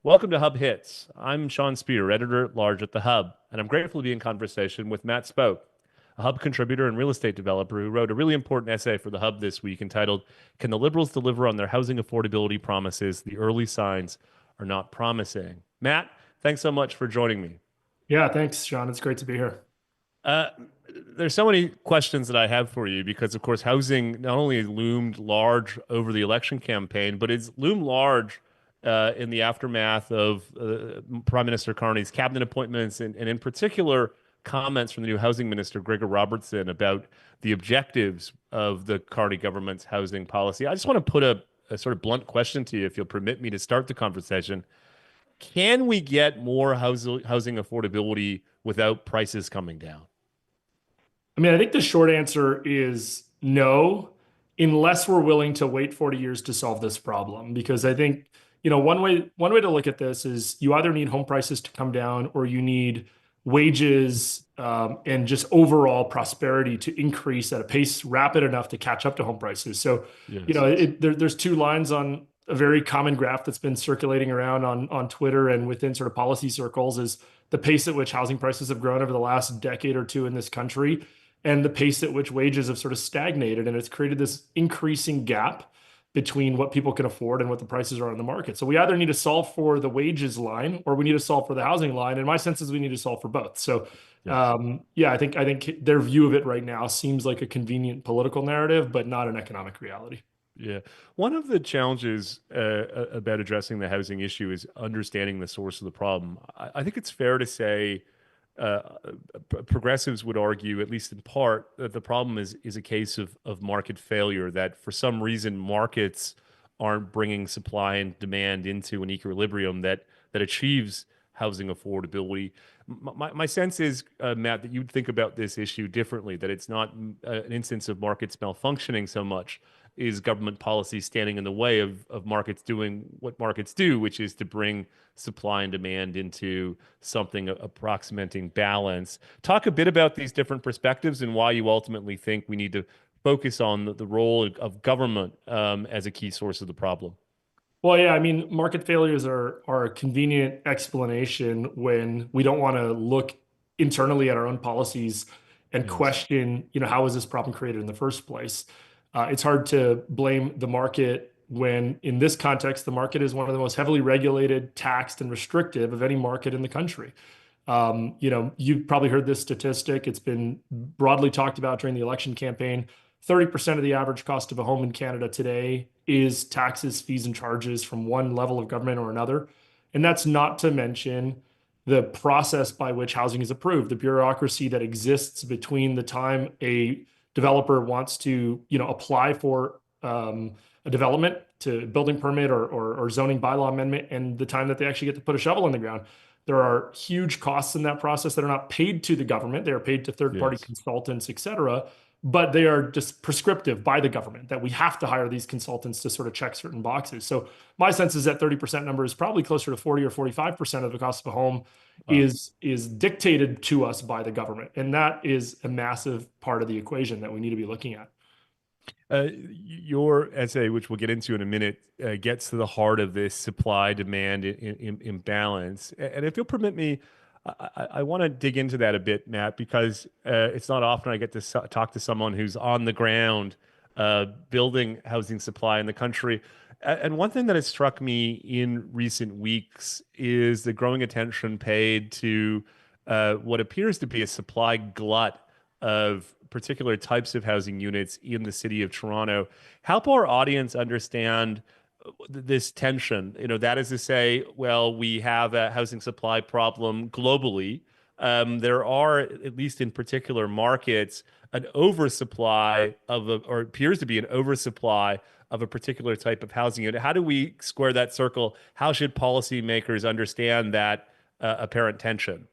Welcome to Hub Hits. I'm Sean Speer, editor-at-large at The Hub, and I'm grateful to be in conversation with Matt Spoke, a Hub contributor and real estate developer who wrote a really important essay for The Hub this week entitled, "Can the Liberals Deliver on Their Housing Affordability Promises? The Early Signs Are Not Promising." Matt, thanks so much for joining me. Yeah, thanks, Sean. It's great to be here. Uh, there's so many questions that I have for you because, of course, housing not only loomed large over the election campaign, but it's loomed large in the aftermath of Prime Minister Carney's cabinet appointments and in particular, comments from the new housing minister, Gregor Robertson, about the objectives of the Carney government's housing policy. I just want to put a sort of blunt question to you, if you'll permit me to start the conversation. Can we get more housing affordability without prices coming down? I mean, I think the short answer is no, unless we're willing to wait 40 years to solve this problem. Because I think, one way to look at this is you either need home prices to come down or you need wages and just overall prosperity to increase at a pace rapid enough to catch up to home prices. So, Yes. there's two lines on a very common graph that's been circulating around on Twitter and within sort of policy circles is the pace at which housing prices have grown over the last decade or two in this country and the pace at which wages have sort of stagnated. And it's created this increasing gap between what people can afford and what the prices are on the market. So we either need to solve for the wages line or we need to solve for the housing line. And my sense is we need to solve for both. So Yes. yeah, I think their view of it right now seems like a convenient political narrative, but not an economic reality. Yeah. One of the challenges about addressing the housing issue is understanding the source of the problem. I think it's fair to say uh, progressives would argue, at least in part, that the problem is a case of market failure, that for some reason markets aren't bringing supply and demand into an equilibrium that achieves housing affordability. My sense is, Matt, that you'd think about this issue differently, that it's not an instance of markets malfunctioning so much is government policy standing in the way of markets doing what markets do, which is to bring supply and demand into something approximating balance. Talk a bit about these different perspectives and why you ultimately think we need to focus on the role of government as a key source of the problem. Well, yeah, I mean, market failures are a convenient explanation when we don't want to look internally at our own policies and Yes. question, how was this problem created in the first place? It's hard to blame the market when, in this context, the market is one of the most heavily regulated, taxed, and restrictive of any market in the country. You've probably heard this statistic. It's been broadly talked about during the election campaign. 30% of the average cost of a home in Canada today is taxes, fees, and charges from one level of government or another. And that's not to mention the process by which housing is approved, the bureaucracy that exists between the time a developer wants to, apply for a development to building permit or zoning bylaw amendment and the time that they actually get to put a shovel in the ground. There are huge costs in that process that are not paid to the government. They are paid to third-party Yes. consultants, et cetera, but they are just prescriptive by the government that we have to hire these consultants to sort of check certain boxes. So my sense is that 30% number is probably closer to 40 or 45% of the cost of a home Wow. is dictated to us by the government. And that is a massive part of the equation that we need to be looking at. Your essay, which we'll get into in a minute, gets to the heart of this supply demand imbalance. And if you'll permit me, I want to dig into that a bit, Matt, because it's not often I get to talk to someone who's on the ground building housing supply in the country. And one thing that has struck me in recent weeks is the growing attention paid to what appears to be a supply glut of particular types of housing units in the city of Toronto. Help our audience understand this tension. That is to say, well, we have a housing supply problem globally. There are, at least in particular markets, an oversupply or appears to be an oversupply of a particular type of housing unit. How do we square that circle? How should policymakers understand that apparent tension?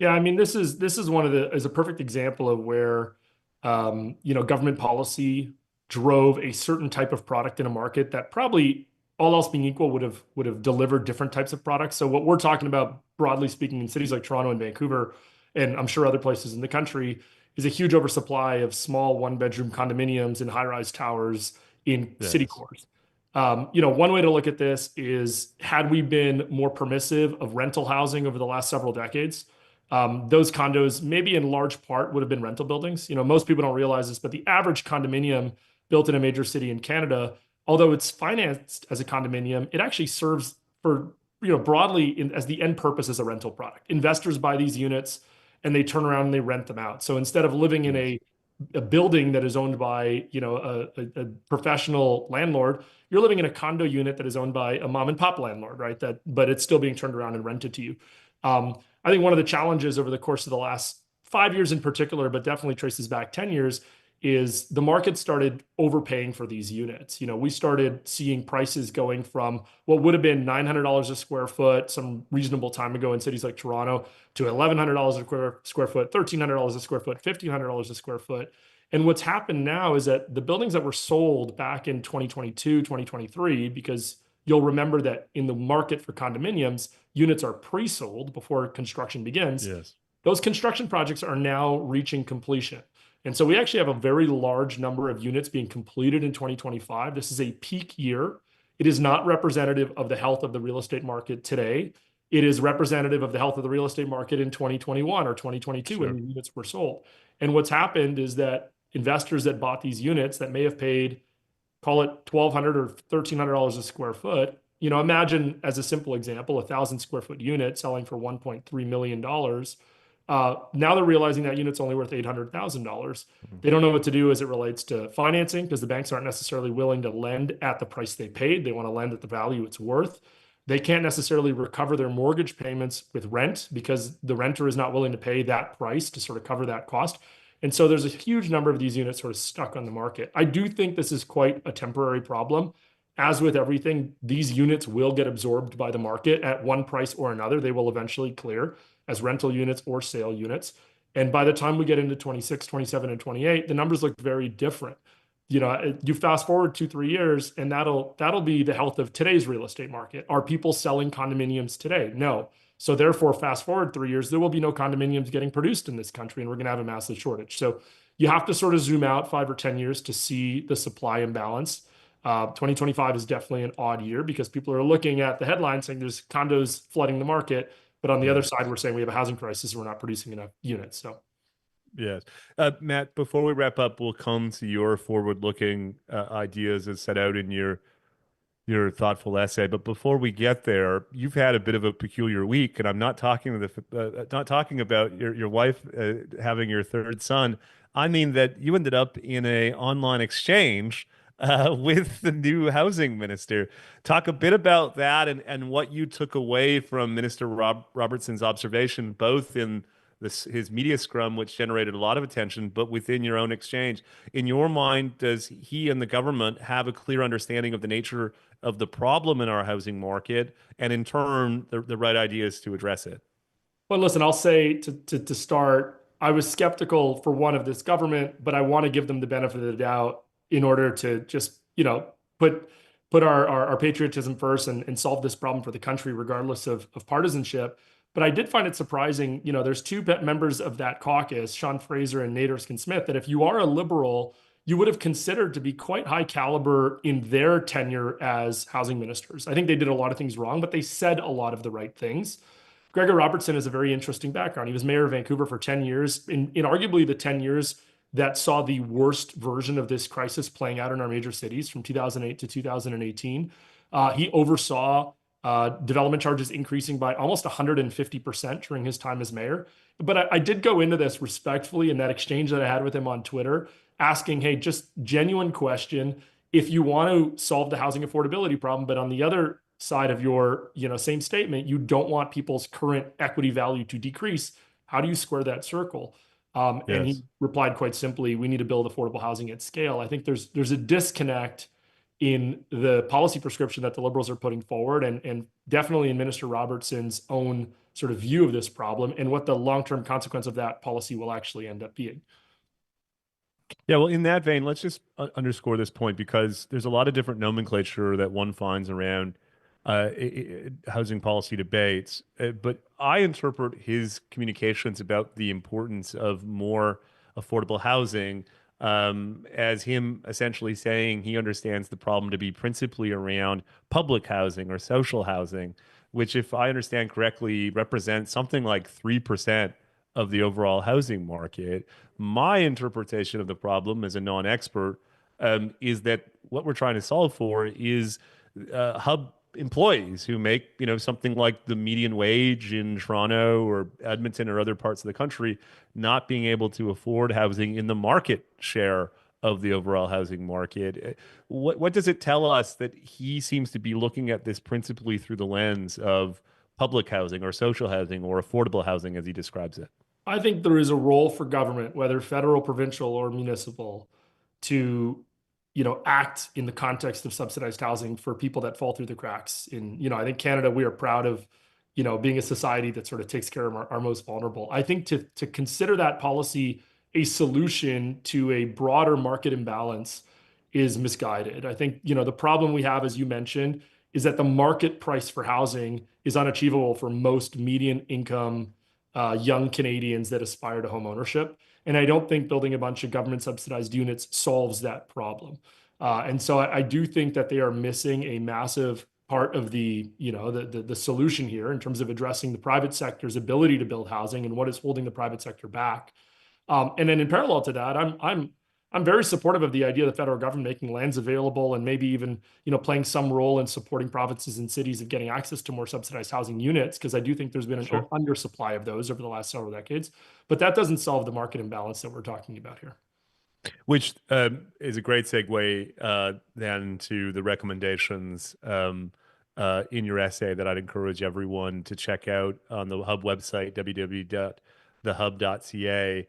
Yeah, I mean, this is one of the is a perfect example of where government policy drove a certain type of product in a market that probably all else being equal would have delivered different types of products. So what we're talking about, broadly speaking, in cities like Toronto and Vancouver, and I'm sure other places in the country, is a huge oversupply of small one-bedroom condominiums and high-rise towers in city Yes. cores. One way to look at this is had we been more permissive of rental housing over the last several decades, those condos maybe in large part would have been rental buildings. Most people don't realize this, but the average condominium built in a major city in Canada, although it's financed as a condominium, it actually serves for, broadly as the end purpose as a rental product. Investors buy these units and they turn around and they rent them out. So instead of living in Yes. a building that is owned by, a professional landlord, you're living in a condo unit that is owned by a mom and pop landlord, right? But it's still being turned around and rented to you. I think one of the challenges over the course of the last 5 years in particular, but definitely traces back 10 years, is the market started overpaying for these units. We started seeing prices going from what would have been $900 a square foot some reasonable time ago in cities like Toronto to $1,100 a square foot, $1,300 a square foot, $1,500 a square foot. And what's happened now is that the buildings that were sold back in 2022, 2023, because you'll remember that in the market for condominiums, units are pre-sold before construction begins. Yes. Those construction projects are now reaching completion. And so we actually have a very large number of units being completed in 2025. This is a peak year. It is not representative of the health of the real estate market today. It is representative of the health of the real estate market in 2021 or 2022 when Sure. the units were sold. And what's happened is that investors that bought these units that may have paid, call it $1,200 or $1,300 a square foot. Imagine as a simple example, 1,000 square foot unit selling for $1.3 million. Now they're realizing that unit's only worth $800,000. Mhm. They don't know what to do as it relates to financing because the banks aren't necessarily willing to lend at the price they paid. They want to lend at the value it's worth. They can't necessarily recover their mortgage payments with rent because the renter is not willing to pay that price to sort of cover that cost. And so there's a huge number of these units sort of stuck on the market. I do think this is quite a temporary problem. As with everything, these units will get absorbed by the market at one price or another. They will eventually clear as rental units or sale units. And by the time we get into 26, 27, and 28, the numbers look very different. You fast forward 2, 3 years, and that'll be the health of today's real estate market. Are people selling condominiums today? No. So therefore, fast forward 3 years, there will be no condominiums getting produced in this country, and we're going to have a massive shortage. So you have to sort of zoom out 5 or 10 years to see the supply imbalance. 2025 is definitely an odd year because people are looking at the headlines saying there's condos flooding the market, but on the other side, Yes. we're saying we have a housing crisis and we're not producing enough units. So Yes. Matt, before we wrap up, we'll come to your forward-looking ideas as set out in your thoughtful essay. But before we get there, you've had a bit of a peculiar week, and I'm not talking not talking about your wife having your third son. I mean that you ended up in a online exchange with the new housing minister. Talk a bit about that and what you took away from Minister Robertson's observation, both in his media scrum, which generated a lot of attention, but within your own exchange. In your mind, does he and the government have a clear understanding of the nature of the problem in our housing market, and in turn, the right ideas to address it? Well, listen, I'll say to start, I was skeptical for one of this government, but I want to give them the benefit of the doubt in order to just, put our patriotism first and solve this problem for the country, regardless of partisanship. But I did find it surprising, there's two members of that caucus, Sean Fraser and Nate Erskine-Smith, that if you are a liberal, you would have considered to be quite high caliber in their tenure as housing ministers. I think they did a lot of things wrong, but they said a lot of the right things. Gregor Robertson has a very interesting background. He was mayor of Vancouver for 10 years, in arguably the 10 years that saw the worst version of this crisis playing out in our major cities from 2008 to 2018. He oversaw development charges increasing by almost 150% during his time as mayor. But I did go into this respectfully in that exchange that I had with him on Twitter, asking, hey, just genuine question. If you want to solve the housing affordability problem, but on the other side of your same statement, you don't want people's current equity value to decrease, how do you square that circle? And he Yes. replied quite simply, we need to build affordable housing at scale. I think there's a disconnect in the policy prescription that the liberals are putting forward and definitely in Minister Robertson's own sort of view of this problem and what the long-term consequence of that policy will actually end up being. Yeah, well, in that vein, let's just underscore this point because there's a lot of different nomenclature that one finds around housing policy debates. But I interpret his communications about the importance of more affordable housing as him essentially saying he understands the problem to be principally around public housing or social housing, which, if I understand correctly, represents something like 3% of the overall housing market. My interpretation of the problem as a non-expert is that what we're trying to solve for is hub employees who make, something like the median wage in Toronto or Edmonton or other parts of the country, not being able to afford housing in the market share of the overall housing market. What does it tell us that he seems to be looking at this principally through the lens of public housing or social housing or affordable housing, as he describes it? I think there is a role for government, whether federal, provincial, or municipal, to, act in the context of subsidized housing for people that fall through the cracks. I think Canada, we are proud of, being a society that sort of takes care of our most vulnerable. I think to consider that policy a solution to a broader market imbalance is misguided. I think, the problem we have, as you mentioned, is that the market price for housing is unachievable for most median income young Canadians that aspire to home ownership. And I don't think building a bunch of government subsidized units solves that problem. And so I do think that they are missing a massive part of the solution here in terms of addressing the private sector's ability to build housing and what is holding the private sector back. And then in parallel to that, I'm very supportive of the idea of the federal government making lands available and maybe even, playing some role in supporting provinces and cities of getting access to more subsidized housing units, because I do think there's been an Sure. undersupply of those over the last several decades. But that doesn't solve the market imbalance that we're talking about here. Which is a great segue then to the recommendations in your essay that I'd encourage everyone to check out on the Hub website, www.thehub.ca.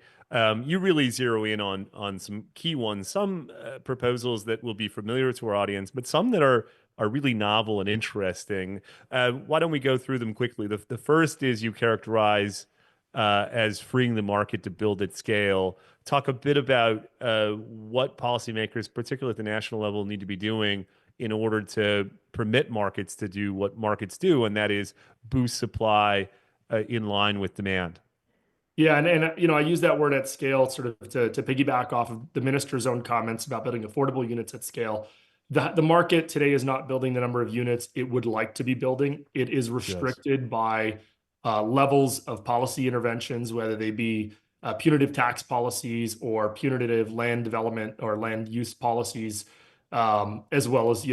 You really zero in on some key ones, some proposals that will be familiar to our audience, but some that are really novel and interesting. Why don't we go through them quickly? The first is you characterize as freeing the market to build at scale. Talk a bit about what policymakers, particularly at the national level, need to be doing in order to permit markets to do what markets do, and that is boost supply in line with demand. Yeah, and I use that word at scale sort of to piggyback off of the minister's own comments about building affordable units at scale. The market today is not building the number of units it would like to be building. It is Yes. restricted by levels of policy interventions, whether they be punitive tax policies or punitive land development or land use policies, as well as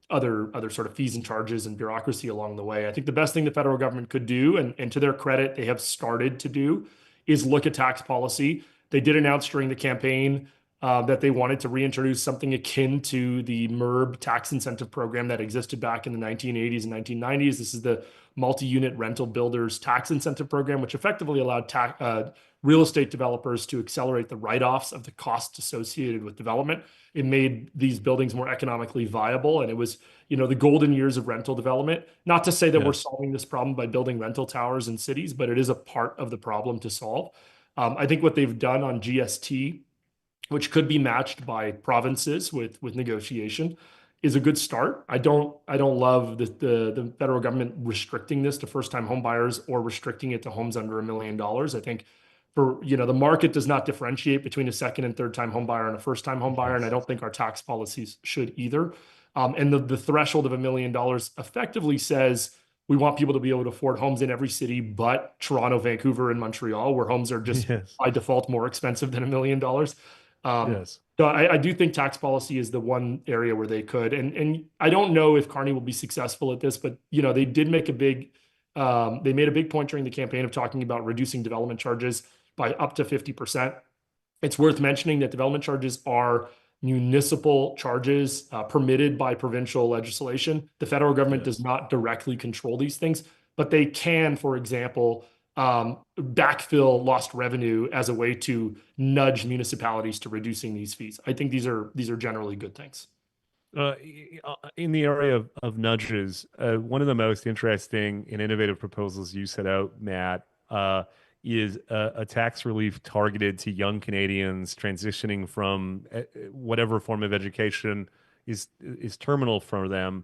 other sort of fees and charges and bureaucracy along the way. I think the best thing the federal government could do, and to their credit, they have started to do, is look at tax policy. They did announce during the campaign that they wanted to reintroduce something akin to the MERB tax incentive program that existed back in the 1980s and 1990s. This is the multi-unit rental builders tax incentive program, which effectively allowed real estate developers to accelerate the write-offs of the costs associated with development. It made these buildings more economically viable, and it was, the golden years of rental development. Not to say that we're Yes. solving this problem by building rental towers in cities, but it is a part of the problem to solve. I think what they've done on GST, which could be matched by provinces with negotiation, is a good start. I don't love the federal government restricting this to first-time home buyers or restricting it to homes under $1 million. I think the market does not differentiate between a second and third time home buyer and a first time home buyer, and I Yes. don't think our tax policies should either. And the threshold of $1 million effectively says we want people to be able to afford homes in every city but Toronto, Vancouver, and Montreal, where homes are just Yes. by default more expensive than $1 million. Um, Yes. so I do think tax policy is the one area where they could, and I don't know if Carney will be successful at this, but they did make they made a big point during the campaign of talking about reducing development charges by up to 50%. It's worth mentioning that development charges are municipal charges permitted by provincial legislation. The federal government does Yes. not directly control these things, but they can, for example, backfill lost revenue as a way to nudge municipalities to reducing these fees. I think these are generally good things. In the area of nudges, one of the most interesting and innovative proposals you set out, Matt, is a tax relief targeted to young Canadians transitioning from whatever form of education is terminal for them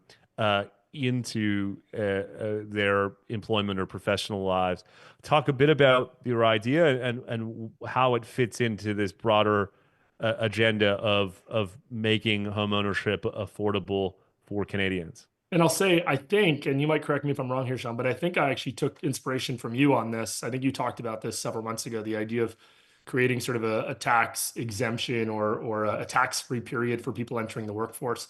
into their employment or professional lives. Talk a bit about your idea and how it fits into this broader agenda of making homeownership affordable for Canadians. And I'll say, I think, and you might correct me if I'm wrong here, Sean, but I think I actually took inspiration from you on this. I think you talked about this several months ago, the idea of creating sort of a tax exemption or a tax-free period for people entering the workforce.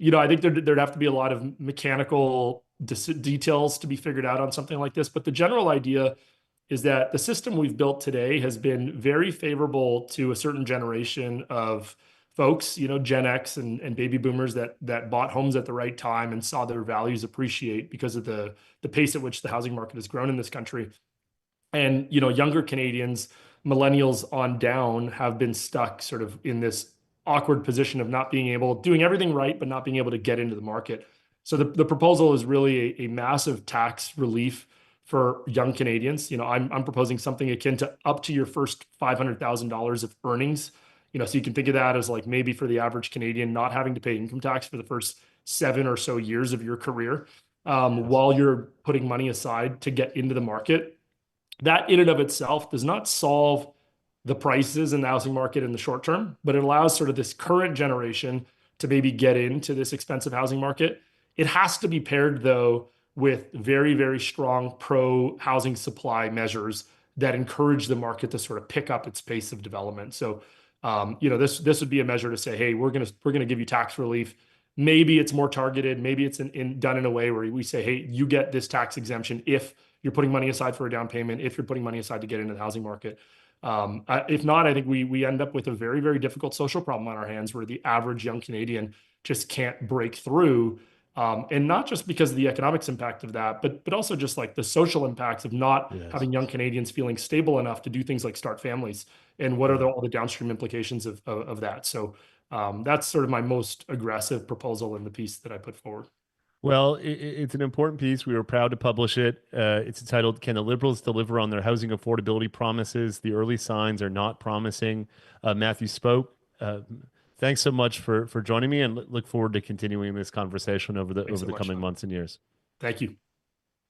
I think there'd have to be a lot of mechanical details to be figured out on something like this. But the general idea is that the system we've built today has been very favorable to a certain generation of folks, Gen X and baby boomers that bought homes at the right time and saw their values appreciate because of the pace at which the housing market has grown in this country. And younger Canadians, millennials on down, have been stuck sort of in this awkward position of not being able, doing everything right, but not being able to get into the market. So the proposal is really a massive tax relief for young Canadians. I'm proposing something akin to up to your first $500,000 of earnings. So you can think of that as like maybe for the average Canadian not having to pay income tax for the first 7 or so years of your career, Yes. while you're putting money aside to get into the market. That in and of itself does not solve the prices in the housing market in the short term, but it allows sort of this current generation to maybe get into this expensive housing market. It has to be paired, though, with very, very strong pro housing supply measures that encourage the market to sort of pick up its pace of development. So, this would be a measure to say, hey, we're gonna give you tax relief. Maybe it's more targeted. Maybe it's done in a way where we say, hey, you get this tax exemption if you're putting money aside for a down payment, if you're putting money aside to get into the housing market. If not, I think we end up with a very, very difficult social problem on our hands where the average young Canadian just can't break through. And not just because of the economics impact of that, but also just like the social impacts of not Yes. having young Canadians feeling stable enough to do things like start families. And what are Yeah. all the downstream implications of that? So that's sort of my most aggressive proposal in the piece that I put forward. Well, it's an important piece. We were proud to publish it. It's entitled "Can the Liberals Deliver on Their Housing Affordability Promises? The Early Signs Are Not Promising." Matthew spoke. Thanks so much for joining me, and look forward to continuing this conversation over the Thanks over so the much, coming Sean. months and years. Thank you.